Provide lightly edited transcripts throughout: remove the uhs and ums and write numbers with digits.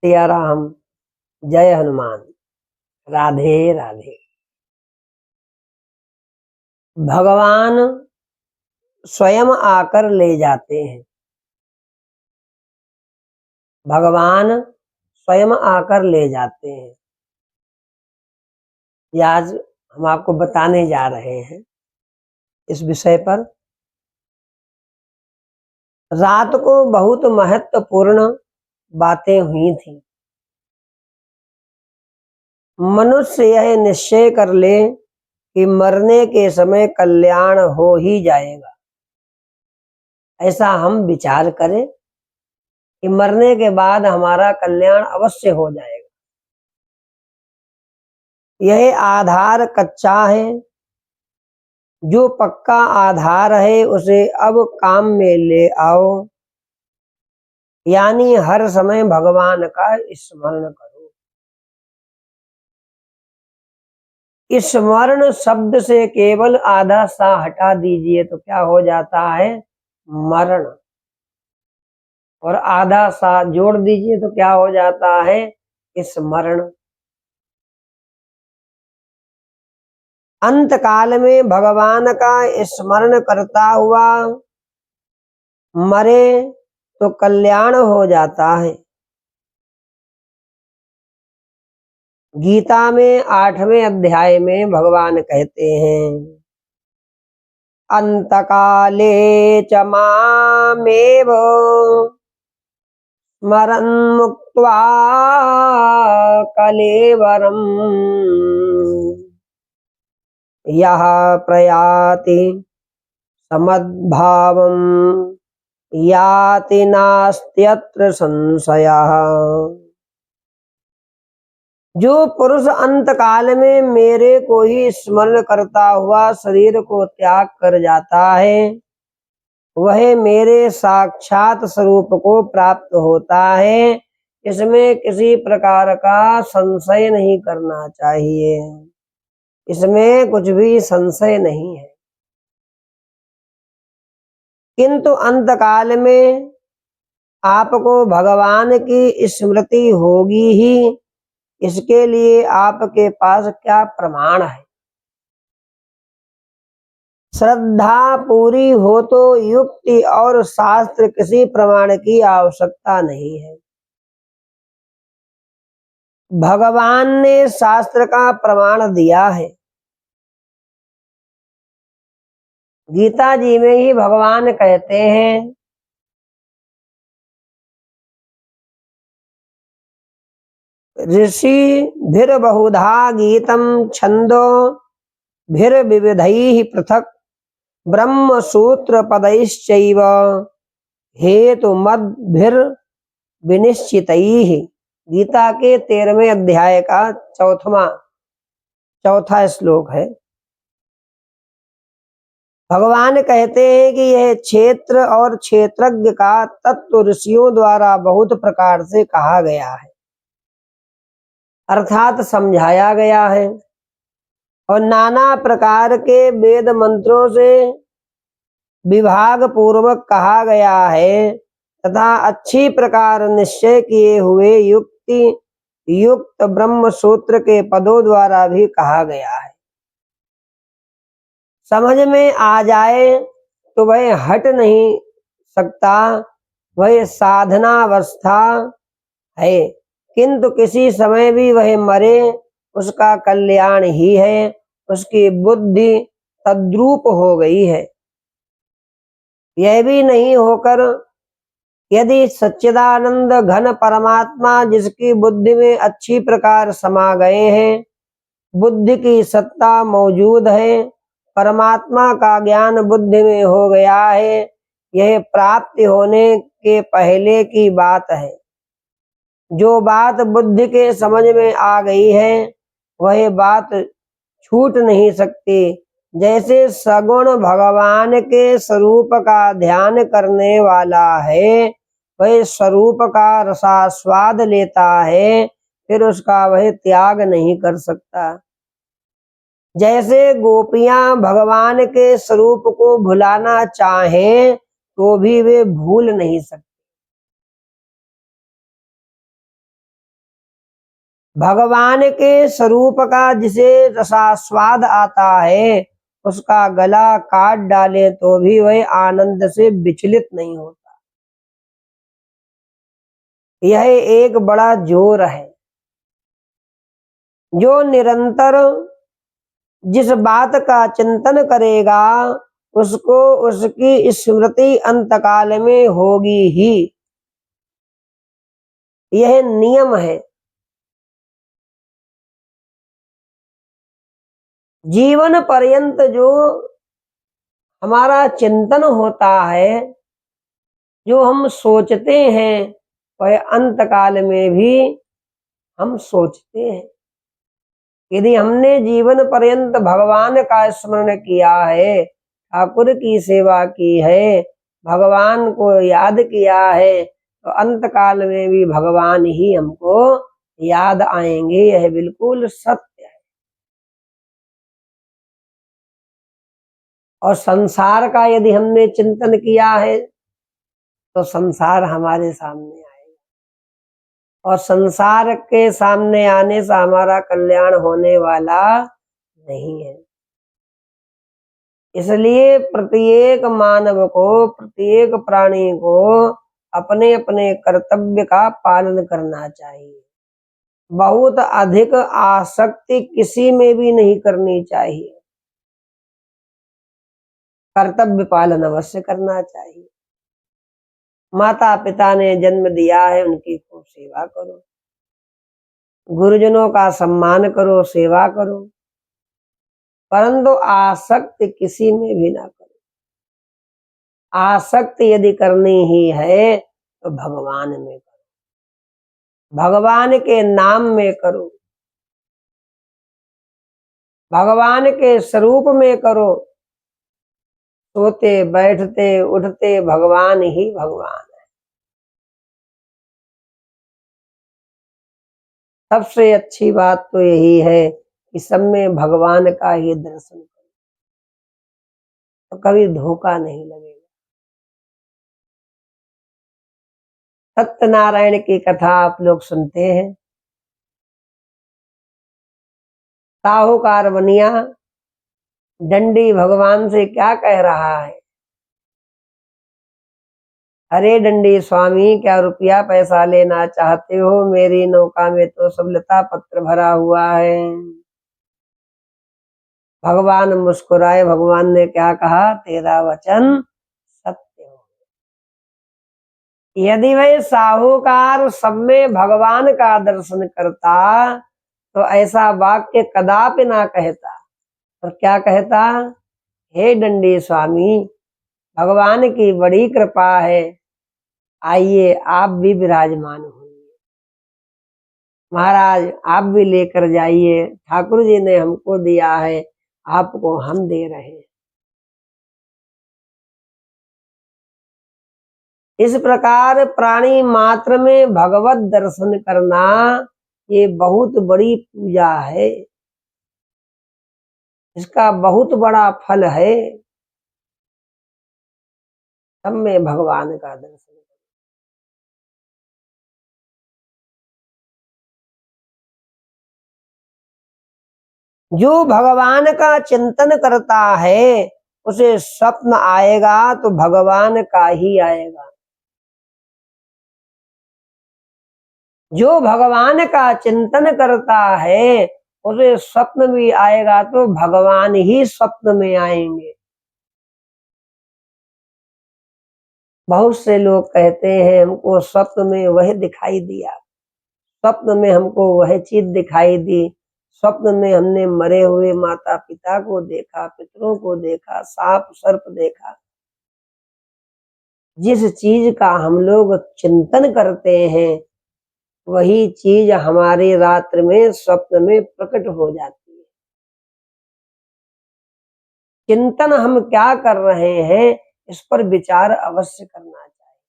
सिया राम, जय हनुमान, राधे राधे। भगवान स्वयं आकर ले जाते हैं। भगवान स्वयं आकर ले जाते हैं। ये आज हम आपको बताने जा रहे हैं इस विषय पर। रात को बहुत महत्वपूर्ण बातें हुई थी। मनुष्य यह निश्चय कर ले कि मरने के समय कल्याण हो ही जाएगा। ऐसा हम विचार करें कि मरने के बाद हमारा कल्याण अवश्य हो जाएगा। यह आधार कच्चा है। जो पक्का आधार है उसे अब काम में ले आओ, यानी हर समय भगवान का स्मरण करो। स्मरण शब्द से केवल आधा सा हटा दीजिए तो क्या हो जाता है? मरण। और आधा सा जोड़ दीजिए तो क्या हो जाता है? स्मरण। अंत काल में भगवान का स्मरण करता हुआ मरे तो कल्याण हो जाता है। गीता में 8वें अध्याय में भगवान कहते हैं, अंतकाले च मामेव स्मरन् मुक्त्वा कलेवरम् यः प्रयाति समद्भावम् याति नास्त्यत्र संशयः। जो पुरुष अंत काल में मेरे को ही स्मरण करता हुआ शरीर को त्याग कर जाता है, वह मेरे साक्षात स्वरूप को प्राप्त होता है। इसमें किसी प्रकार का संशय नहीं करना चाहिए। इसमें कुछ भी संशय नहीं है। किंतु अंत काल में आपको भगवान की स्मृति होगी ही, इसके लिए आपके पास क्या प्रमाण है? श्रद्धा पूरी हो तो युक्ति और शास्त्र किसी प्रमाण की आवश्यकता नहीं है। भगवान ने शास्त्र का प्रमाण दिया है। गीता जी में ही भगवान कहते हैं, ऋषि भिर बहुधा गीतम छंदो भिर विविधैः पृथक ब्रह्म सूत्र पदैश्चैव हेतु मद्भिर विनिश्चितैः। गीता के 13वें अध्याय का चौथा श्लोक है। भगवान कहते हैं कि यह क्षेत्र और क्षेत्रज्ञ का तत्व ऋषियों द्वारा बहुत प्रकार से कहा गया है, अर्थात समझाया गया है। और नाना प्रकार के वेद मंत्रों से विभाग पूर्वक कहा गया है, तथा अच्छी प्रकार निश्चय किए हुए युक्ति युक्त ब्रह्म सूत्र के पदों द्वारा भी कहा गया है। समझ में आ जाए तो वह हट नहीं सकता, वह साधनावस्था है। किंतु किसी समय भी वह मरे उसका कल्याण ही है। उसकी बुद्धि तद्रूप हो गई है। यह भी नहीं होकर यदि सच्चिदानंद घन परमात्मा जिसकी बुद्धि में अच्छी प्रकार समा गए हैं, बुद्धि की सत्ता मौजूद है, परमात्मा का ज्ञान बुद्धि में हो गया है, यह प्राप्ति होने के पहले की बात है। जो बात बुद्धि के समझ में आ गई है वह बात छूट नहीं सकती। जैसे सगुण भगवान के स्वरूप का ध्यान करने वाला है, वह स्वरूप का रसास्वाद लेता है, फिर उसका वह त्याग नहीं कर सकता। जैसे गोपियां भगवान के स्वरूप को भुलाना चाहें तो भी वे भूल नहीं सकते। भगवान के स्वरूप का जिसे रसास्वाद आता है, उसका गला काट डाले तो भी वह आनंद से विचलित नहीं होता। यह एक बड़ा जोर है जो निरंतर जिस बात का चिंतन करेगा उसको उसकी स्मृति अंतकाल में होगी ही। यह नियम है। जीवन पर्यंत जो हमारा चिंतन होता है, जो हम सोचते हैं, वह अंतकाल में भी हम सोचते हैं। यदि हमने जीवन पर्यंत भगवान का स्मरण किया है, ठाकुर की सेवा की है, भगवान को याद किया है, तो अंतकाल में भी भगवान ही हमको याद आएंगे। यह बिल्कुल सत्य है। और संसार का यदि हमने चिंतन किया है तो संसार हमारे सामने आएगा, और संसार के सामने आने से हमारा कल्याण होने वाला नहीं है। इसलिए प्रत्येक मानव को, प्रत्येक प्राणी को अपने अपने कर्तव्य का पालन करना चाहिए। बहुत अधिक आसक्ति किसी में भी नहीं करनी चाहिए। कर्तव्य पालन अवश्य करना चाहिए। माता पिता ने जन्म दिया है, उनकी खूब सेवा करो, गुरुजनों का सम्मान करो, सेवा करो, परंतु आसक्ति किसी में भी ना करो। आसक्ति यदि करनी ही है तो भगवान में करो, भगवान के नाम में करो, भगवान के स्वरूप में करो। सोते बैठते उठते भगवान ही भगवान है। सबसे अच्छी बात तो यही है कि सब में भगवान का ही दर्शन करो, तो कभी धोखा नहीं लगेगा। सत्यनारायण की कथा आप लोग सुनते हैं। साहूकार बनिया डंडी भगवान से क्या कह रहा है? अरे डंडी स्वामी, क्या रुपया पैसा लेना चाहते हो? मेरी नौका में तो सब लता पत्र भरा हुआ है। भगवान मुस्कुराए। भगवान ने क्या कहा? तेरा वचन सत्य हो। यदि वह साहूकार सब में भगवान का दर्शन करता तो ऐसा वाक्य कदापि ना कहता। और क्या कहता? हे डंडी स्वामी, भगवान की बड़ी कृपा है, आइए आप भी विराजमान होइए। महाराज आप भी लेकर जाइए, ठाकुर जी ने हमको दिया है, आपको हम दे रहे हैं। इस प्रकार प्राणी मात्र में भगवत दर्शन करना ये बहुत बड़ी पूजा है। इसका बहुत बड़ा फल है। सब में भगवान का दर्शन। जो भगवान का चिंतन करता है उसे स्वप्न आएगा तो भगवान का ही आएगा। जो भगवान का चिंतन करता है उसे स्वप्न भी आएगा तो भगवान ही स्वप्न में आएंगे। बहुत से लोग कहते हैं हमको स्वप्न में वह दिखाई दिया, स्वप्न में हमको वह चीज दिखाई दी, स्वप्न में हमने मरे हुए माता पिता को देखा, पितरों को देखा, सांप सर्प देखा। जिस चीज का हम लोग चिंतन करते हैं वही चीज हमारी रात्रि में स्वप्न में प्रकट हो जाती है। चिंतन हम क्या कर रहे हैं इस पर विचार अवश्य करना चाहिए।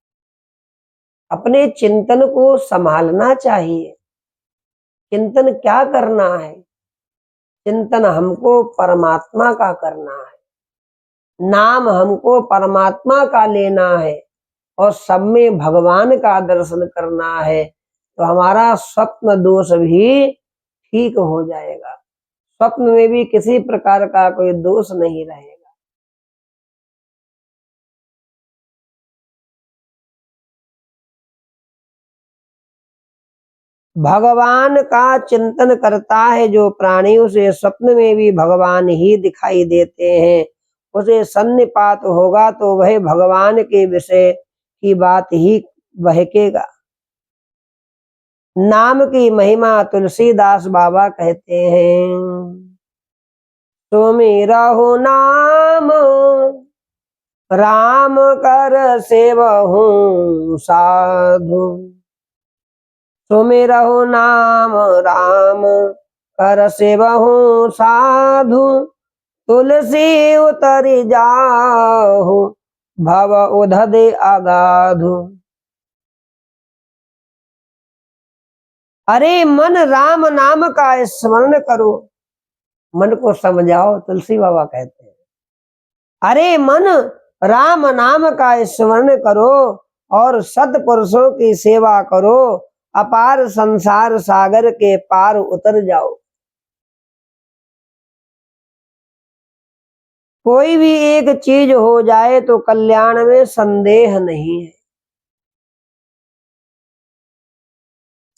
अपने चिंतन को संभालना चाहिए। चिंतन क्या करना है? चिंतन हमको परमात्मा का करना है, नाम हमको परमात्मा का लेना है और सब में भगवान का दर्शन करना है, तो हमारा स्वप्न दोष भी ठीक हो जाएगा। स्वप्न में भी किसी प्रकार का कोई दोष नहीं रहेगा। भगवान का चिंतन करता है जो प्राणी, उसे स्वप्न में भी भगवान ही दिखाई देते हैं। उसे सन्निपात होगा तो वह भगवान के विषय की बात ही बहकेगा। नाम की महिमा तुलसीदास बाबा कहते हैं, सुमिरहु नाम राम कर सेवहु साधु। सुमिरहु नाम राम कर सेवहु साधु। तुलसी उतरि जाहु भव उधदे अगाधु। अरे मन राम नाम का स्मरण करो, मन को समझाओ, तुलसी बाबा कहते हैं। अरे मन राम नाम का स्मरण करो और सत्पुरुषों की सेवा करो, अपार संसार सागर के पार उतर जाओ। कोई भी एक चीज हो जाए तो कल्याण में संदेह नहीं है।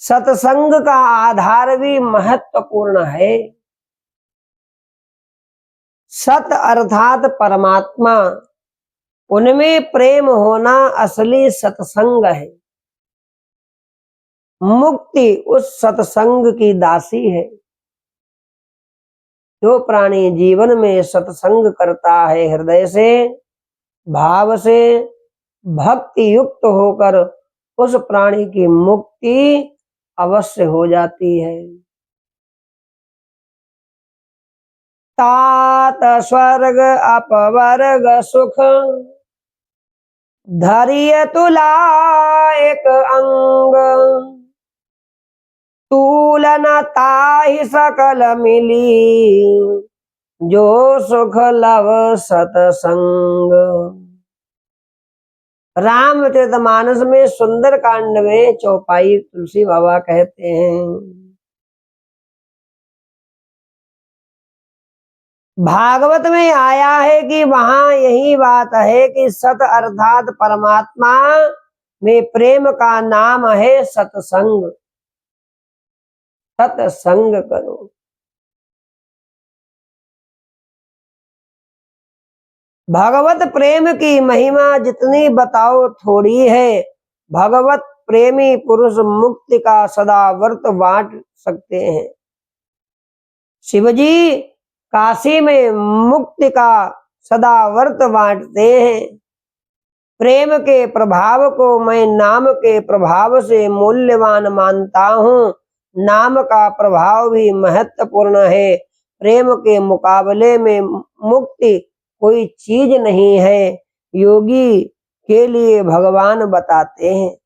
सत्संग का आधार भी महत्वपूर्ण है। सत अर्थात परमात्मा, उनमें प्रेम होना असली सत्संग है। मुक्ति उस सत्संग की दासी है। जो प्राणी जीवन में सत्संग करता है, हृदय से भाव से भक्ति युक्त होकर, उस प्राणी की मुक्ति अवश्य हो जाती है। तात स्वर्ग अपवर्ग सुख धरिय तुला एक अंग। तूलन ताहि सकल मिली जो सुख लव सतसंग। रामचरितमानस में सुंदर कांड में चौपाई तुलसी बाबा कहते हैं, भागवत में आया है कि वहां यही बात है कि सत अर्थात परमात्मा में प्रेम का नाम है सत्संग। सत्संग करो। भगवत प्रेम की महिमा जितनी बताओ थोड़ी है। भगवत प्रेमी पुरुष मुक्ति का सदा व्रत बांट सकते हैं। शिवजी काशी में मुक्ति का सदा व्रत बांटते हैं। प्रेम के प्रभाव को मैं नाम के प्रभाव से मूल्यवान मानता हूँ। नाम का प्रभाव भी महत्वपूर्ण है। प्रेम के मुकाबले में मुक्ति कोई चीज नहीं है, योगी के लिए भगवान बताते हैं।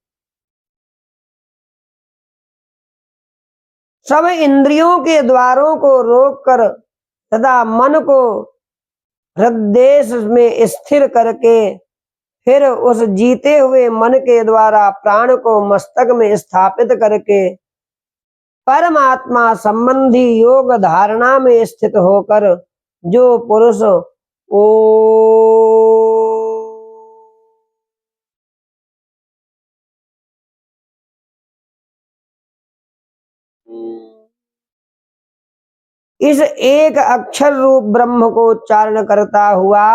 सब इंद्रियों के द्वारों को रोककर सदा मन को हृदय में स्थिर करके फिर उस जीते हुए मन के द्वारा प्राण को मस्तक में स्थापित करके परमात्मा संबंधी योग धारणा में स्थित होकर जो पुरुष ओ इस एक अक्षर रूप ब्रह्म को उच्चारण करता हुआ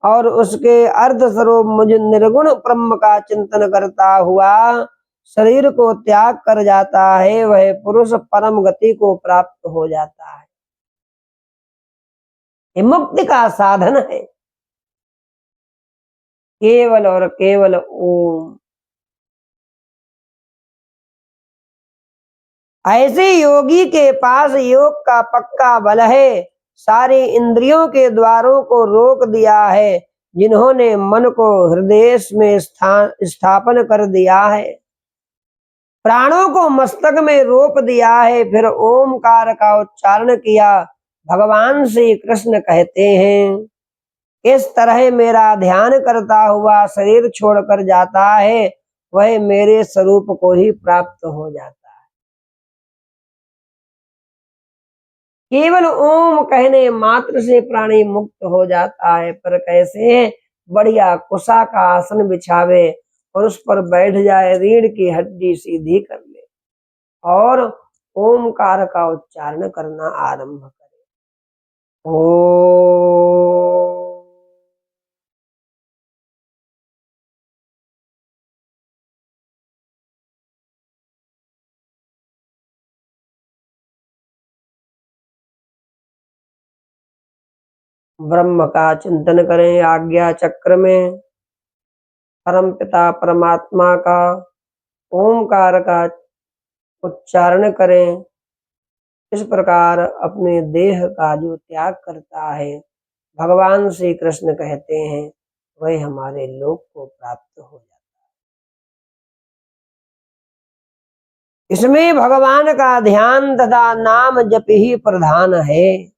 और उसके अर्ध स्वरूप मुझ निर्गुण ब्रह्म का चिंतन करता हुआ शरीर को त्याग कर जाता है, वह पुरुष परम गति को प्राप्त हो जाता है। ये मुक्ति का साधन है, केवल और केवल ओम। ऐसे योगी के पास योग का पक्का बल है। सारी इंद्रियों के द्वारों को रोक दिया है, जिन्होंने मन को हृदय में स्थापन कर दिया है, प्राणों को मस्तक में रोप दिया है, फिर ओमकार का उच्चारण किया। भगवान श्री कृष्ण कहते हैं, इस तरह मेरा ध्यान करता हुआ शरीर छोड़कर जाता है, वह मेरे स्वरूप को ही प्राप्त हो जाता है। केवल ओम कहने मात्र से प्राणी मुक्त हो जाता है। पर कैसे? बढ़िया कुशा का आसन बिछावे और उस पर बैठ जाए, रीढ़ की हड्डी सीधी कर ले और ओमकार का उच्चारण करना आरंभ करे। ओ ब्रह्म का चिंतन करें, आज्ञा चक्र में परम पिता परमात्मा का ओमकार का उच्चारण करें। इस प्रकार अपने देह का जो त्याग करता है, भगवान श्री कृष्ण कहते हैं, वह हमारे लोक को प्राप्त हो जाता है। इसमें भगवान का ध्यान तथा नाम जप ही प्रधान है।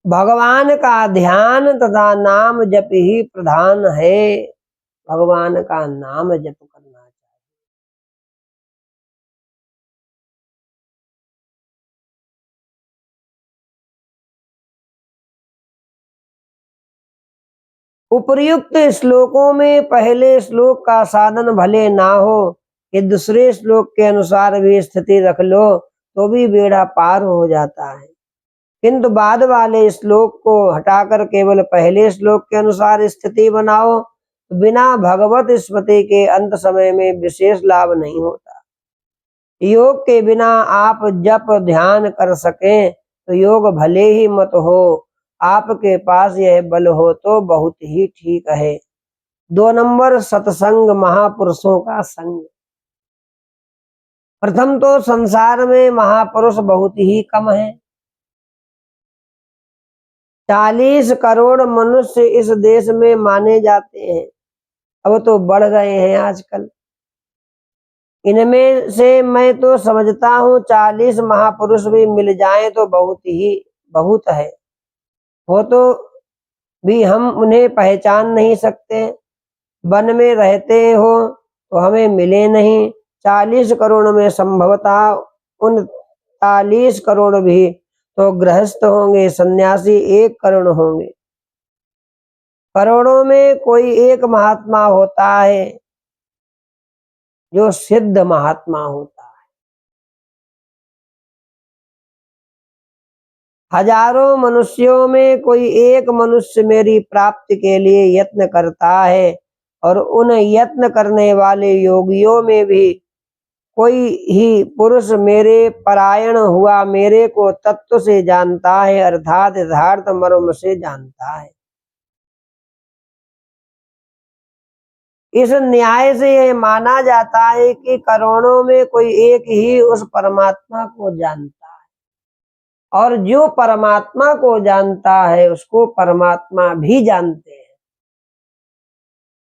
भगवान का ध्यान तथा नाम जप ही प्रधान है। भगवान का नाम जप करना चाहिए। उपर्युक्त श्लोकों में पहले श्लोक का साधन भले ना हो कि दूसरे श्लोक के अनुसार भी स्थिति रख लो तो भी बेड़ा पार हो जाता है, किंतु बाद वाले श्लोक को हटाकर केवल पहले श्लोक के अनुसार स्थिति बनाओ तो बिना भगवत स्मृति के अंत समय में विशेष लाभ नहीं होता। योग के बिना आप जप ध्यान कर सकें तो योग भले ही मत हो, आपके पास यह बल हो तो बहुत ही ठीक है। 2 नंबर सत्संग, महापुरुषों का संग। प्रथम तो संसार में महापुरुष बहुत ही कम है। 40 करोड़ मनुष्य इस देश में माने जाते हैं, अब तो बढ़ गए हैं आजकल। इनमें से मैं तो समझता हूँ 40 महापुरुष भी मिल जाएं तो बहुत है। वो तो भी हम उन्हें पहचान नहीं सकते। वन में रहते हो तो हमें मिले नहीं। 40 करोड़ में संभवतः 39 करोड़ भी तो गृहस्थ होंगे, सन्यासी 1 करोड़ होंगे। करोड़ों में कोई एक महात्मा होता है जो सिद्ध महात्मा होता है। हजारों मनुष्यों में कोई एक मनुष्य मेरी प्राप्ति के लिए यत्न करता है और उन यत्न करने वाले योगियों में भी कोई ही पुरुष मेरे परायण हुआ, मेरे को तत्व से जानता है, अर्थात यथार्थ मर्म से जानता है। इस न्याय से यह माना जाता है कि करोड़ों में कोई एक ही उस परमात्मा को जानता है, और जो परमात्मा को जानता है उसको परमात्मा भी जानते हैं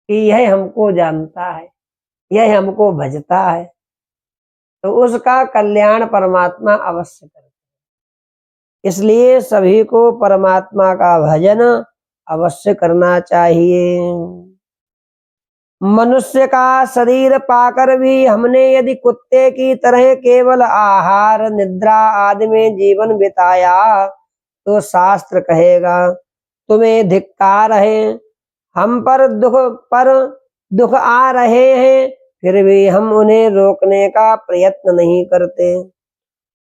कि यह हमको जानता है, यह हमको भजता है, तो उसका कल्याण परमात्मा अवश्य करता है। इसलिए सभी को परमात्मा का भजन अवश्य करना चाहिए। मनुष्य का शरीर पाकर भी हमने यदि कुत्ते की तरह केवल आहार निद्रा आदि में जीवन बिताया तो शास्त्र कहेगा तुम्हें धिक्कार है, हम पर दुख आ रहे हैं फिर भी हम उन्हें रोकने का प्रयत्न नहीं करते।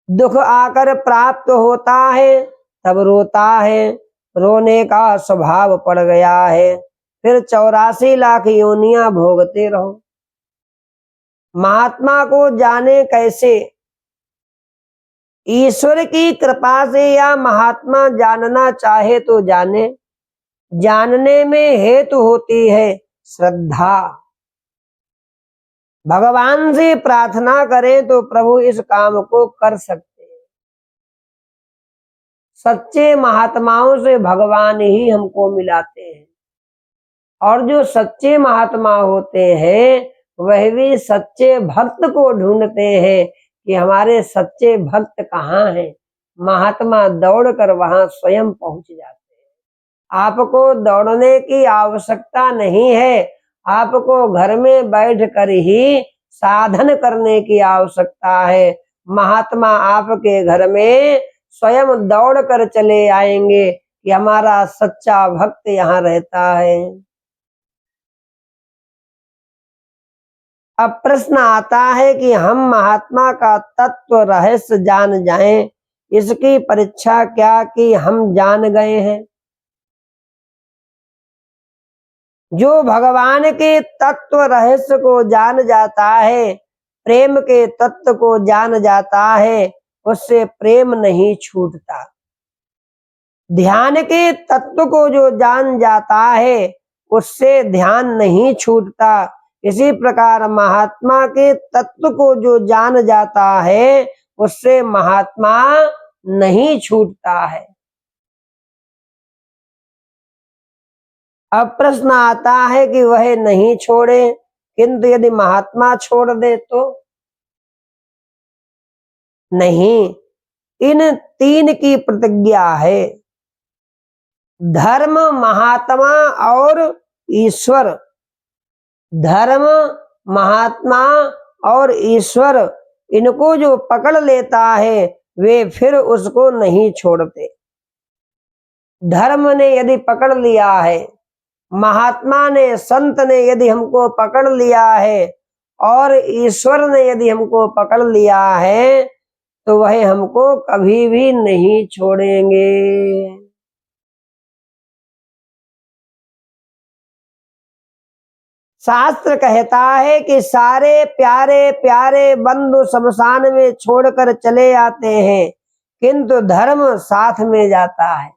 दुख आकर प्राप्त होता है तब रोता है, रोने का स्वभाव पड़ गया है, फिर 84 लाख योनियां भोगते रहो। महात्मा को जाने कैसे? ईश्वर की कृपा से या महात्मा जानना चाहे तो जाने। जानने में हेतु होती है श्रद्धा। भगवान से प्रार्थना करें तो प्रभु इस काम को कर सकते हैं। सच्चे महात्माओं से भगवान ही हमको मिलाते हैं, और जो सच्चे महात्मा होते हैं वह भी सच्चे भक्त को ढूंढते हैं कि हमारे सच्चे भक्त कहाँ हैं। महात्मा दौड़कर वहां स्वयं पहुंच जाते हैं। आपको दौड़ने की आवश्यकता नहीं है, आपको घर में बैठ कर ही साधन करने की आवश्यकता है। महात्मा आपके घर में स्वयं दौड़ कर चले आएंगे कि हमारा सच्चा भक्त यहाँ रहता है। अब प्रश्न आता है कि हम महात्मा का तत्व रहस्य जान जाएं, इसकी परीक्षा क्या कि हम जान गए हैं? जो भगवान के तत्व रहस्य को जान जाता है, प्रेम के तत्व को जान जाता है, उससे प्रेम नहीं छूटता। ध्यान के तत्व को जो जान जाता है, उससे ध्यान नहीं छूटता। इसी प्रकार महात्मा के तत्व को जो जान जाता है, उससे महात्मा नहीं छूटता है। अब प्रश्न आता है कि वह नहीं छोड़े, किंतु यदि महात्मा छोड़ दे तो? नहीं, इन तीन की प्रतिज्ञा है। धर्म, महात्मा और ईश्वर। धर्म, महात्मा और ईश्वर, इनको जो पकड़ लेता है वे फिर उसको नहीं छोड़ते। धर्म ने यदि पकड़ लिया है, महात्मा ने, संत ने यदि हमको पकड़ लिया है और ईश्वर ने यदि हमको पकड़ लिया है, तो वह हमको कभी भी नहीं छोड़ेंगे। शास्त्र कहता है कि सारे प्यारे प्यारे बंधु शमशान में छोड़कर चले आते हैं, किंतु धर्म साथ में जाता है।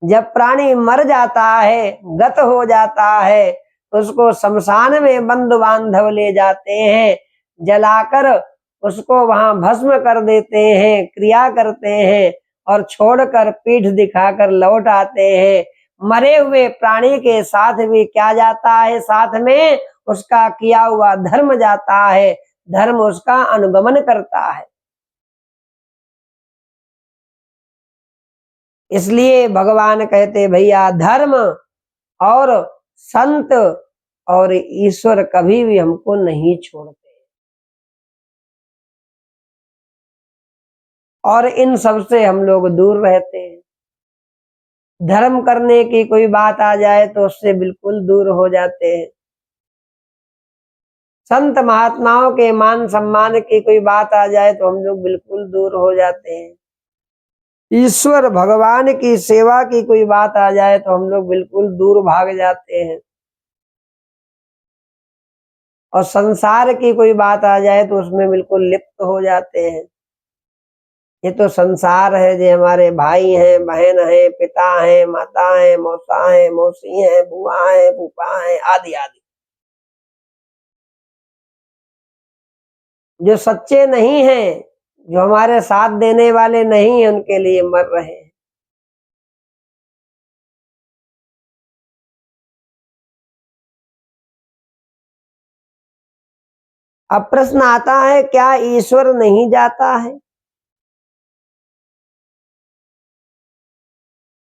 जब प्राणी मर जाता है, गत हो जाता है, उसको शमशान में बंधु बांधव ले जाते हैं, जलाकर उसको वहां भस्म कर देते हैं, क्रिया करते हैं और छोड़कर पीठ दिखाकर लौट आते हैं। मरे हुए प्राणी के साथ भी क्या जाता है? साथ में उसका किया हुआ धर्म जाता है, धर्म उसका अनुगमन करता है। इसलिए भगवान कहते भैया धर्म और संत और ईश्वर कभी भी हमको नहीं छोड़ते, और इन सब से हम लोग दूर रहते हैं। धर्म करने की कोई बात आ जाए तो उससे बिल्कुल दूर हो जाते हैं। संत महात्माओं के मान सम्मान की कोई बात आ जाए तो हम लोग बिल्कुल दूर हो जाते हैं। ईश्वर भगवान की सेवा की कोई बात आ जाए तो हम लोग बिल्कुल दूर भाग जाते हैं। और संसार की कोई बात आ जाए तो उसमें बिल्कुल लिप्त हो जाते हैं। ये तो संसार है, जो हमारे भाई हैं, बहन हैं, पिता हैं, माता हैं, मौसा हैं, मौसी हैं, बुआ हैं, फूफा हैं, आदि आदि। जो सच्चे नहीं हैं, जो हमारे साथ देने वाले नहीं हैं, उनके लिए मर रहे हैं। अब प्रश्न आता है, क्या ईश्वर नहीं जाता है?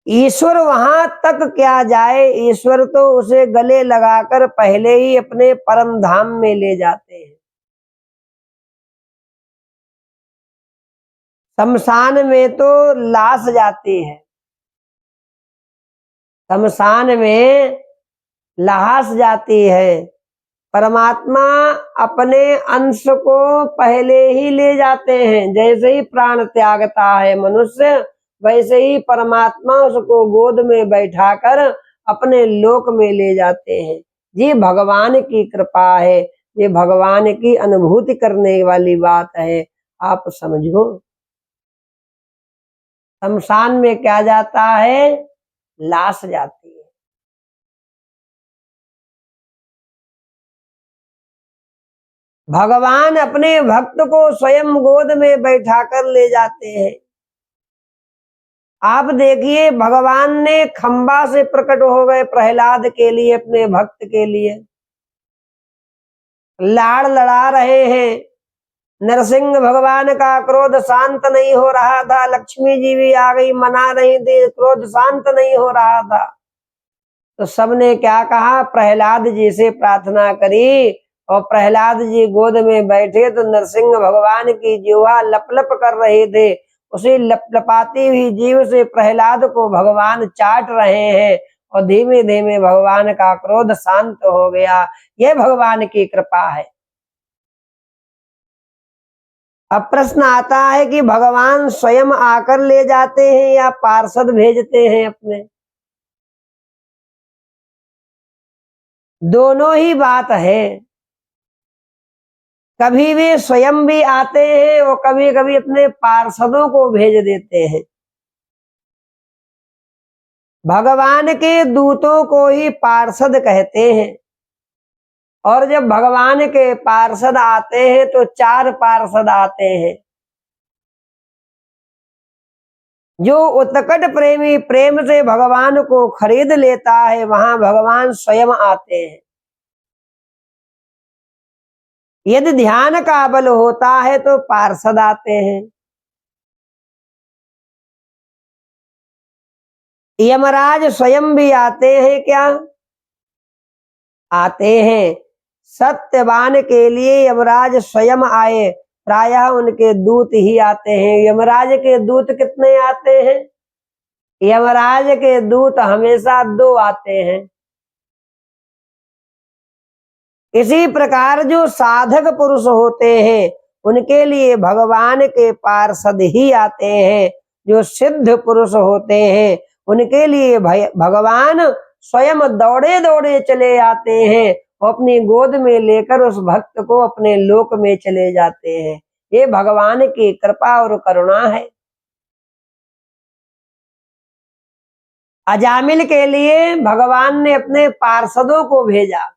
ईश्वर वहां तक क्या जाए, ईश्वर तो उसे गले लगाकर पहले ही अपने परम धाम में ले जाते हैं। शमशान में तो लाश जाती है, शमशान में लाश जाती है। परमात्मा अपने अंश को पहले ही ले जाते हैं। जैसे ही प्राण त्यागता है मनुष्य, वैसे ही परमात्मा उसको गोद में बैठाकर अपने लोक में ले जाते हैं। ये भगवान की कृपा है, ये भगवान की अनुभूति करने वाली बात है। आप समझो, शमशान में क्या जाता है? लाश जाती है। भगवान अपने भक्त को स्वयं गोद में बैठाकर ले जाते हैं। आप देखिए, भगवान ने खंबा से प्रकट हो गए प्रहलाद के लिए, अपने भक्त के लिए लाड़ लड़ा रहे हैं। नरसिंह भगवान का क्रोध शांत नहीं हो रहा था, लक्ष्मी जी भी आ गई, मना रही थी, क्रोध शांत नहीं हो रहा था। तो सबने क्या कहा, प्रहलाद जी से प्रार्थना करी। और प्रहलाद जी गोद में बैठे तो नरसिंह भगवान की जिह्वा लप लप कर रहे थे। उसी लपलपाती हुई जीव से प्रहलाद को भगवान चाट रहे हैं और धीमे धीमे भगवान का क्रोध शांत हो गया। यह भगवान की कृपा है। अब प्रश्न आता है कि भगवान स्वयं आकर ले जाते हैं या पार्षद भेजते हैं अपने? दोनों ही बात है। कभी भी स्वयं भी आते हैं और कभी कभी अपने पार्षदों को भेज देते हैं। भगवान के दूतों को ही पार्षद कहते हैं। और जब भगवान के पार्षद आते हैं तो 4 पार्षद आते हैं। जो उत्कट प्रेमी प्रेम से भगवान को खरीद लेता है वहां भगवान स्वयं आते हैं। यदि ध्यान का बल होता है तो पार्षद आते हैं। यमराज स्वयं भी आते हैं क्या? आते हैं। सत्यवान के लिए यमराज स्वयं आए, प्रायः उनके दूत ही आते हैं। यमराज के दूत कितने आते हैं? यमराज के दूत हमेशा 2 आते हैं। इसी प्रकार जो साधक पुरुष होते हैं उनके लिए भगवान के पार्षद ही आते हैं। जो सिद्ध पुरुष होते हैं उनके लिए भगवान स्वयं दौड़े दौड़े चले आते हैं और अपनी गोद में लेकर उस भक्त को अपने लोक में चले जाते हैं। ये भगवान की कृपा और करुणा है। अजामिल के लिए भगवान ने अपने पार्षदों को भेजा।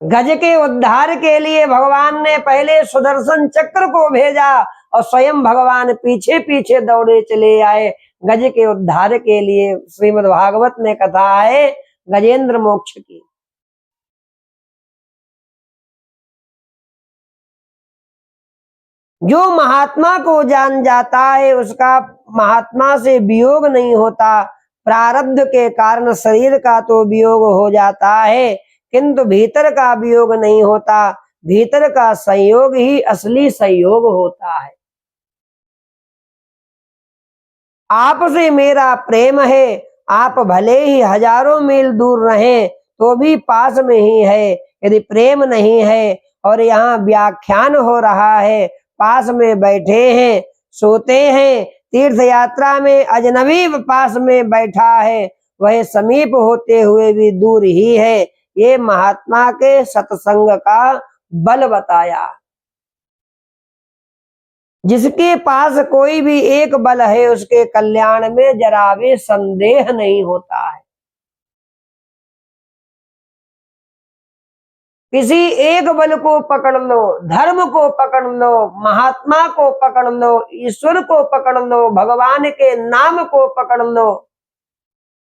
गज के उद्धार के लिए भगवान ने पहले सुदर्शन चक्र को भेजा और स्वयं भगवान पीछे पीछे दौड़े चले आए गज के उद्धार के लिए। श्रीमद् भागवत में कथा है गजेंद्र मोक्ष की। जो महात्मा को जान जाता है उसका महात्मा से वियोग नहीं होता। प्रारब्ध के कारण शरीर का तो वियोग हो जाता है किंतु भीतर का वियोग नहीं होता। भीतर का संयोग ही असली संयोग होता है। आपसे मेरा प्रेम है, आप भले ही हजारों मील दूर रहें तो भी पास में ही है। यदि प्रेम नहीं है और यहाँ व्याख्यान हो रहा है, पास में बैठे हैं, सोते हैं, तीर्थ यात्रा में अजनबी पास में बैठा है, वह समीप होते हुए भी दूर ही है। ये महात्मा के सत्संग का बल बताया। जिसके पास कोई भी एक बल है उसके कल्याण में जरा भी संदेह नहीं होता है। किसी एक बल को पकड़ लो, धर्म को पकड़ लो, महात्मा को पकड़ लो, ईश्वर को पकड़ लो, भगवान के नाम को पकड़ लो,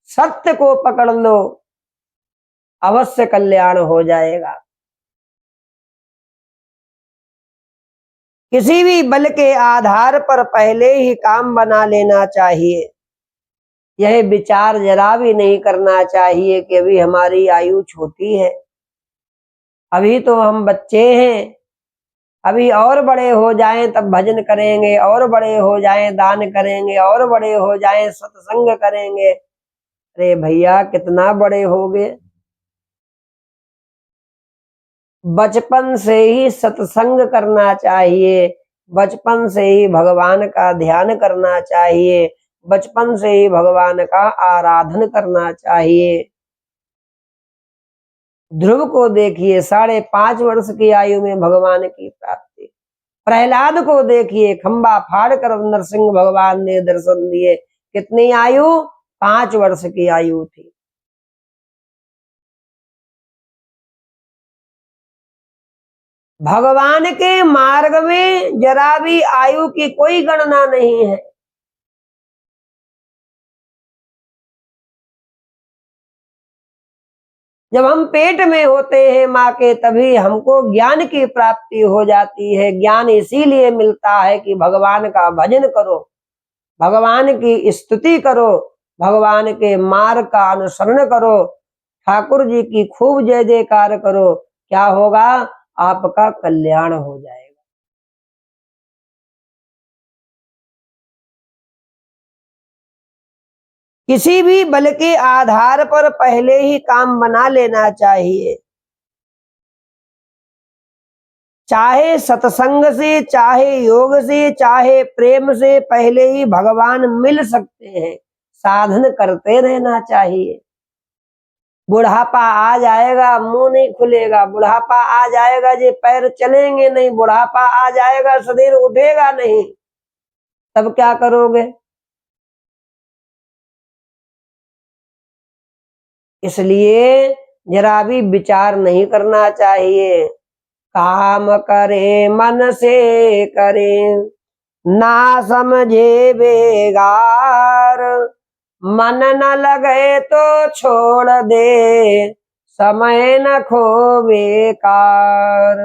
सत्य को पकड़ लो, अवश्य कल्याण हो जाएगा। किसी भी बल के आधार पर पहले ही काम बना लेना चाहिए। यह विचार जरा भी नहीं करना चाहिए कि अभी हमारी आयु छोटी है, अभी तो हम बच्चे हैं, अभी और बड़े हो जाएं तब भजन करेंगे, और बड़े हो जाएं दान करेंगे, और बड़े हो जाएं सत्संग करेंगे। अरे भैया कितना बड़े हो गए। बचपन से ही सत्संग करना चाहिए, बचपन से ही भगवान का ध्यान करना चाहिए, बचपन से ही भगवान का आराधन करना चाहिए। ध्रुव को देखिए 5.5 वर्ष की आयु में भगवान की प्राप्ति। प्रहलाद को देखिए खंबा फाड़ कर नरसिंह भगवान ने दर्शन दिए। कितनी आयु? 5 वर्ष की आयु थी। भगवान के मार्ग में जरा भी आयु की कोई गणना नहीं है। जब हम पेट में होते हैं माँ के तभी हमको ज्ञान की प्राप्ति हो जाती है। ज्ञान इसीलिए मिलता है कि भगवान का भजन करो, भगवान की स्तुति करो, भगवान के मार्ग का अनुसरण करो, ठाकुर जी की खूब जय जयकार करो, क्या होगा? आपका कल्याण हो जाएगा। किसी भी बल के आधार पर पहले ही काम बना लेना चाहिए, चाहे सत्संग से, चाहे योग से, चाहे प्रेम से, पहले ही भगवान मिल सकते हैं। साधन करते रहना चाहिए। बुढ़ापा आ जाएगा, मुंह नहीं खुलेगा, बुढ़ापा आ जाएगा जी पैर चलेंगे नहीं, बुढ़ापा आ जाएगा शरीर उठेगा नहीं, तब क्या करोगे? इसलिए जरा भी विचार नहीं करना चाहिए। काम करे मन से करे, ना समझे बेगार, मन न लगे तो छोड़ दे, समय न खो बेकार।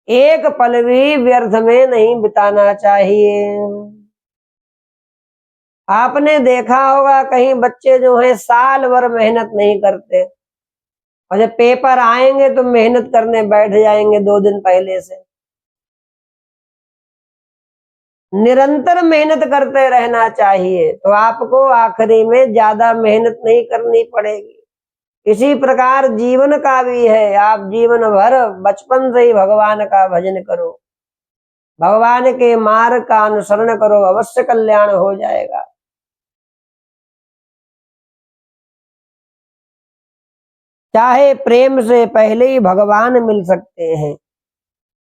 एक पल भी व्यर्थ में नहीं बिताना चाहिए। आपने देखा होगा कहीं बच्चे जो हैं साल भर मेहनत नहीं करते, और जब पेपर आएंगे तो मेहनत करने बैठ जाएंगे 2 दिन पहले से। निरंतर मेहनत करते रहना चाहिए, तो आपको आखिरी में ज्यादा मेहनत नहीं करनी पड़ेगी। इसी प्रकार जीवन का भी है, आप जीवन भर बचपन से ही भगवान का भजन करो, भगवान के मार्ग का अनुसरण करो, अवश्य कल्याण हो जाएगा। चाहे प्रेम से पहले ही भगवान मिल सकते हैं।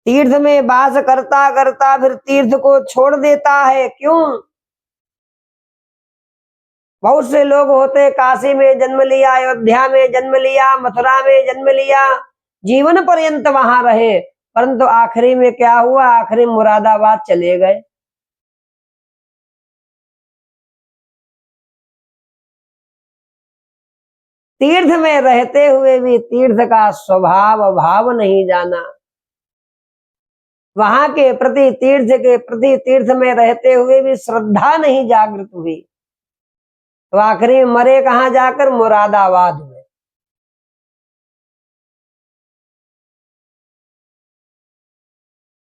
तीर्थ में वास करता करता फिर तीर्थ को छोड़ देता है, क्यों? बहुत से लोग होते, काशी में जन्म लिया, अयोध्या में जन्म लिया, मथुरा में जन्म लिया, जीवन पर्यंत वहां रहे, परंतु आखिरी में क्या हुआ? आखिरी मुरादाबाद चले गए। तीर्थ में रहते हुए भी तीर्थ का स्वभाव भाव नहीं जाना, वहां के प्रति, तीर्थ के प्रति, तीर्थ में रहते हुए भी श्रद्धा नहीं जागृत हुई, तो आखिरी में मरे कहां जाकर? मुरादाबाद में।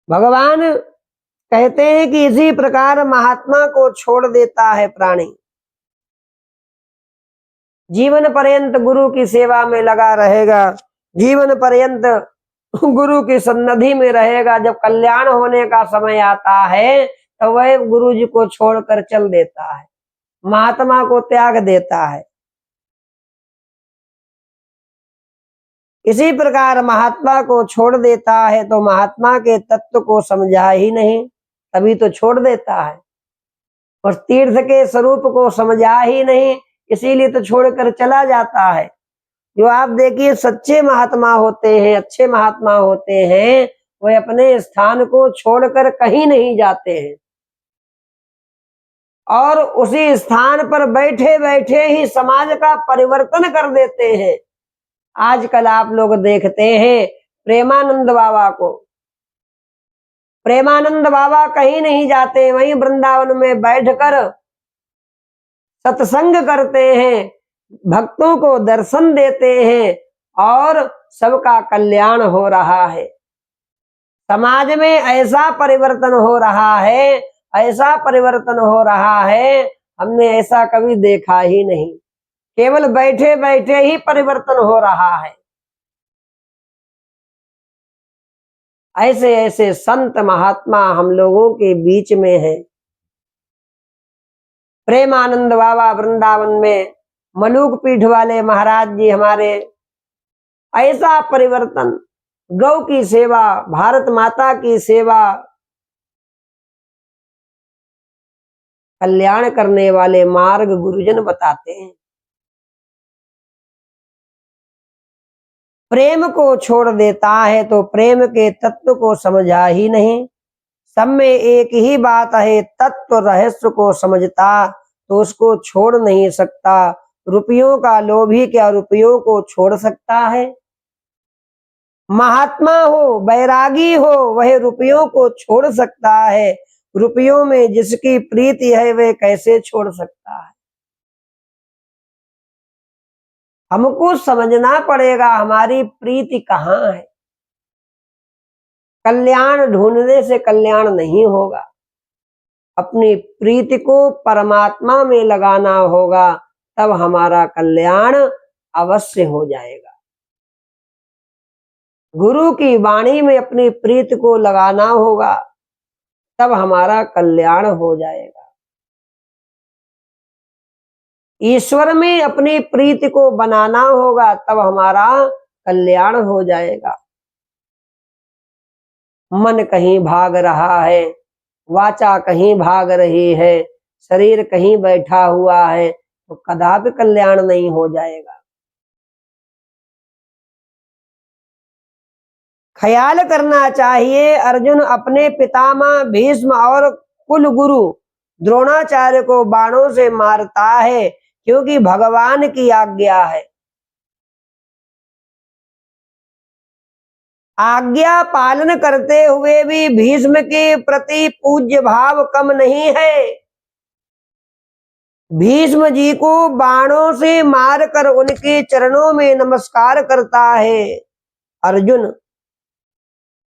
भगवान कहते हैं कि इसी प्रकार महात्मा को छोड़ देता है प्राणी, जीवन पर्यंत गुरु की सेवा में लगा रहेगा, जीवन पर्यंत गुरु की सन्निधि में रहेगा। जब कल्याण होने का समय आता है तो वह गुरु जी को छोड़कर चल देता है, महात्मा को त्याग देता है। इसी प्रकार महात्मा को छोड़ देता है तो महात्मा के तत्व को समझा ही नहीं, तभी तो छोड़ देता है। और तीर्थ के स्वरूप को समझा ही नहीं, इसीलिए तो छोड़कर चला जाता है। जो आप देखिए सच्चे महात्मा होते हैं, अच्छे महात्मा होते हैं, वे अपने स्थान को छोड़कर कहीं नहीं जाते हैं, और उसी स्थान पर बैठे बैठे ही समाज का परिवर्तन कर देते हैं। आजकल आप लोग देखते हैं प्रेमानंद बाबा को, प्रेमानंद बाबा कहीं नहीं जाते, वहीं वृंदावन में बैठकर सत्संग करते हैं, भक्तों को दर्शन देते हैं, और सबका कल्याण हो रहा है। समाज में ऐसा परिवर्तन हो रहा है, ऐसा परिवर्तन हो रहा है, हमने ऐसा कभी देखा ही नहीं। केवल बैठे बैठे ही परिवर्तन हो रहा है। ऐसे ऐसे संत महात्मा हम लोगों के बीच में है। प्रेमानंद बाबा वृंदावन में, मलूक पीठ वाले महाराज जी हमारे, ऐसा परिवर्तन, गौ की सेवा, भारत माता की सेवा, कल्याण करने वाले मार्ग गुरुजन बताते हैं। प्रेम को छोड़ देता है तो प्रेम के तत्व को समझा ही नहीं। सब में एक ही बात है, तत्व रहस्य को समझता तो उसको छोड़ नहीं सकता। रुपयों का लोभी क्या रुपयों को छोड़ सकता है? महात्मा हो, बैरागी हो, वह रुपयों को छोड़ सकता है। रुपयों में जिसकी प्रीति है वह कैसे छोड़ सकता है? हमको समझना पड़ेगा हमारी प्रीति कहाँ है। कल्याण ढूंढने से कल्याण नहीं होगा, अपनी प्रीति को परमात्मा में लगाना होगा, तब हमारा कल्याण अवश्य हो जाएगा। गुरु की वाणी में अपनी प्रीति को लगाना होगा, तब हमारा कल्याण हो जाएगा। ईश्वर में अपनी प्रीति को बनाना होगा, तब हमारा कल्याण हो जाएगा। मन कहीं भाग रहा है, वाचा कहीं भाग रही है, शरीर कहीं बैठा हुआ है, तो कदापि कल्याण नहीं हो जाएगा। ख्याल करना चाहिए, अर्जुन अपने पितामह भीष्म और कुल गुरु द्रोणाचार्य को बाणों से मारता है, क्योंकि भगवान की आज्ञा है। आज्ञा पालन करते हुए भी भीष्म के प्रति पूज्य भाव कम नहीं है। भीष्म जी को बाणों से मारकर उनके चरणों में नमस्कार करता है। अर्जुन,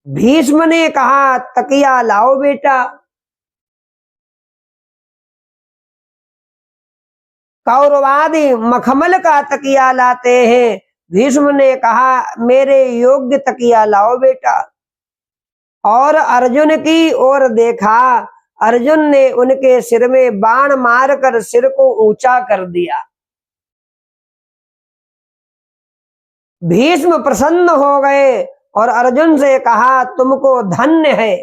भीष्म ने कहा तकिया लाओ बेटा, कौरवादी मखमल का तकिया लाते हैं, भीष्म ने कहा मेरे योग्य तकिया लाओ बेटा। और अर्जुन की ओर देखा, अर्जुन ने उनके सिर में बाण मारकर सिर को ऊंचा कर दिया। भीष्म प्रसन्न हो गए और अर्जुन से कहा तुमको धन्य है,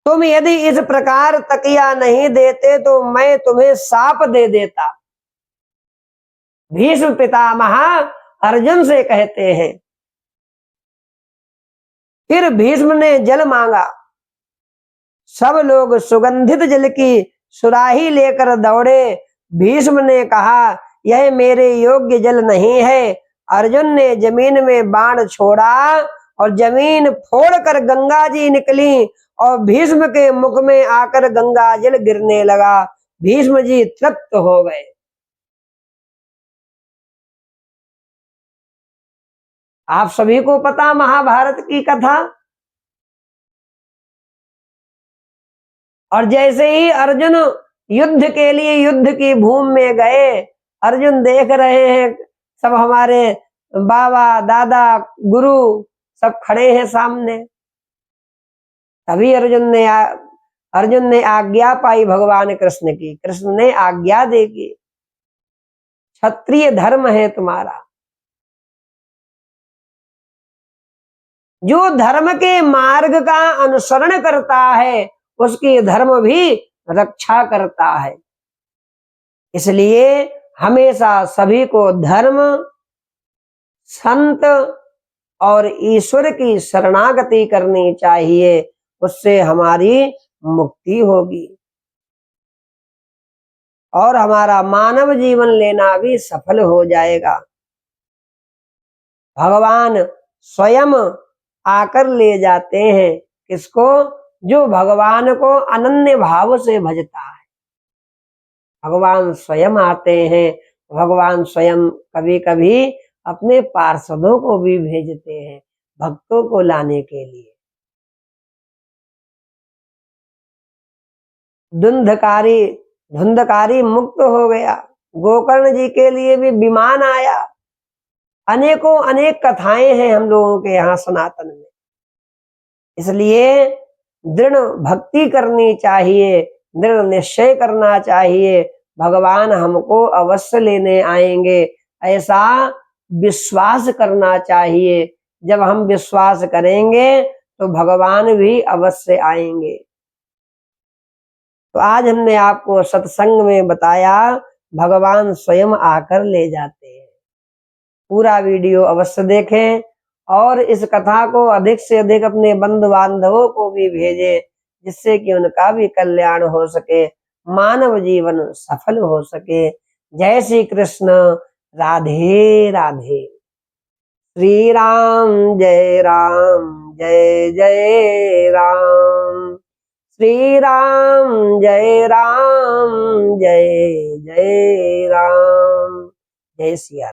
तुम यदि इस प्रकार तकिया नहीं देते तो मैं तुम्हें साप दे देता। भीष्म पितामह अर्जुन से कहते हैं। फिर भीष्म ने जल मांगा, सब लोग सुगंधित जल की सुराही लेकर दौड़े। भीष्म ने कहा यह मेरे योग्य जल नहीं है। अर्जुन ने जमीन में बाण छोड़ा और जमीन फोड़कर गंगा जी निकली और भीष्म के मुख में आकर गंगा जल गिरने लगा। भीष्म जी तृप्त हो गए। आप सभी को पता महाभारत की कथा। और जैसे ही अर्जुन युद्ध के लिए युद्ध की भूमि में गए, अर्जुन देख रहे हैं सब हमारे बाबा दादा गुरु सब खड़े हैं सामने। तभी अर्जुन ने आज्ञा पाई भगवान कृष्ण की। कृष्ण ने आज्ञा दे की क्षत्रिय धर्म है तुम्हारा। जो धर्म के मार्ग का अनुसरण करता है उसकी धर्म भी रक्षा करता है। इसलिए हमेशा सभी को धर्म, संत और ईश्वर की शरणागति करनी चाहिए, उससे हमारी मुक्ति होगी और हमारा मानव जीवन लेना भी सफल हो जाएगा। भगवान स्वयं आकर ले जाते हैं किसको? जो भगवान को अनन्य भाव से भजता है। भगवान स्वयं आते हैं। भगवान स्वयं कभी कभी अपने पार्षदों को भी भेजते हैं भक्तों को लाने के लिए। धुंधकारी मुक्त हो गया। गोकर्ण जी के लिए भी विमान आया। अनेकों अनेक कथाएं हैं हम लोगों के यहाँ सनातन में। इसलिए दृढ़ भक्ति करनी चाहिए, दृढ़ निश्चय करना चाहिए, भगवान हमको अवश्य लेने आएंगे, ऐसा विश्वास करना चाहिए। जब हम विश्वास करेंगे तो भगवान भी अवश्य आएंगे। तो आज हमने आपको सत्संग में बताया भगवान स्वयं आकर ले जाते हैं। पूरा वीडियो अवश्य देखें और इस कथा को अधिक से अधिक अपने बंधु बांधवों को भी भेजें, जिससे कि उनका भी कल्याण हो सके, मानव जीवन सफल हो सके। जय श्री कृष्ण। राधे राधे। श्री राम जय जय राम। श्री राम जय जय राम। जय सिया राम।